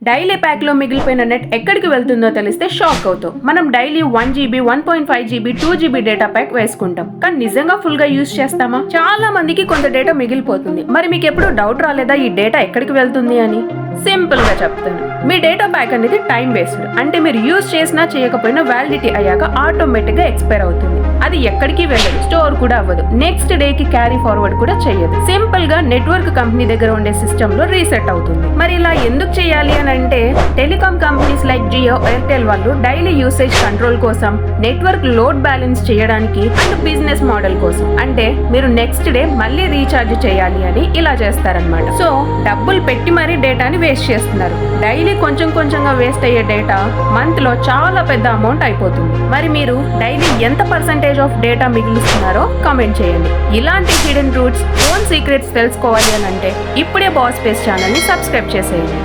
Daily pack లో మిగిలిపోయిన net ఎక్కడికి వెళ్తుందో తెలిస్తే షాక్ అవుతాం. మనం daily 1 GB 1.5 GB 2 GB data pack వేసుకుంటాం, కానీ నిజంగా ఫుల్ గా యూజ్ చేస్తామా? చాలా మందికి కొంత డేటా మిగిలిపోతుంది. మరి మీకు ఎప్పుడు డౌట్ రాలేదా ఈ డేటా ఎక్కడికి వెళ్తుంది అని? సింపుల్ గా చెప్తాను. మీ డేటా ప్యాక్ అనేది టైం వేస్డ్, అంటే మీరు యూజ్ చేసినా చేయకపోయినా వ్యాలిడిటీ అయ్యాక ఆటోమేటిక్ గా ఎక్స్పైర్ అవుతుంది. అది ఎక్కడికి వెళ్ళదు, స్టోర్ కూడా అవ్వదు, నెక్స్ట్ డే కి క్యారీ ఫార్వర్డ్ కూడా చేయదు. సింపుల్ గా నెట్వర్క్ కంపెనీ దగ్గర ఉండే సిస్టమ్ లో రీసెట్ అవుతుంది. మరి ఇలా ఎందుకు చేయాలి అని అంటే, telecom companies like Jio, Airtel వాళ్ళు డైలీ యూసేజ్ కంట్రోల్ కోసం, నెట్వర్క్ లోడ్ బ్యాలెన్స్ చేయడానికి అండ్ బిజినెస్ మోడల్ కోసం, అంటే మీరు నెక్స్ట్ డే మళ్ళీ రీఛార్జ్ చేయాలి అని ఇలా చేస్తారనమాట. సో డబ్బులు పెట్టి మరీ డేటాని వేస్ట్ చేస్తున్నారు. డైలీ కొంచెం కొంచెంగా వేస్ట్ అయ్యే డేటా మంత్ లో చాలా పెద్ద అమౌంట్ అయిపోతుంది. మరి మీరు డైలీ ఎంత పర్సెంటేజ్ ఆఫ్ డేటా మిగిలిస్తున్నారో కామెంట్ చేయండి. ఇలాంటి హిడెన్ రూట్స్, ఓన్ సీక్రెట్స్ తెలుసుకోవాలి అని అంటే ఇప్పుడే బాస్ స్పేస్ ఛానల్ ని సబ్స్క్రైబ్ చేసేయండి.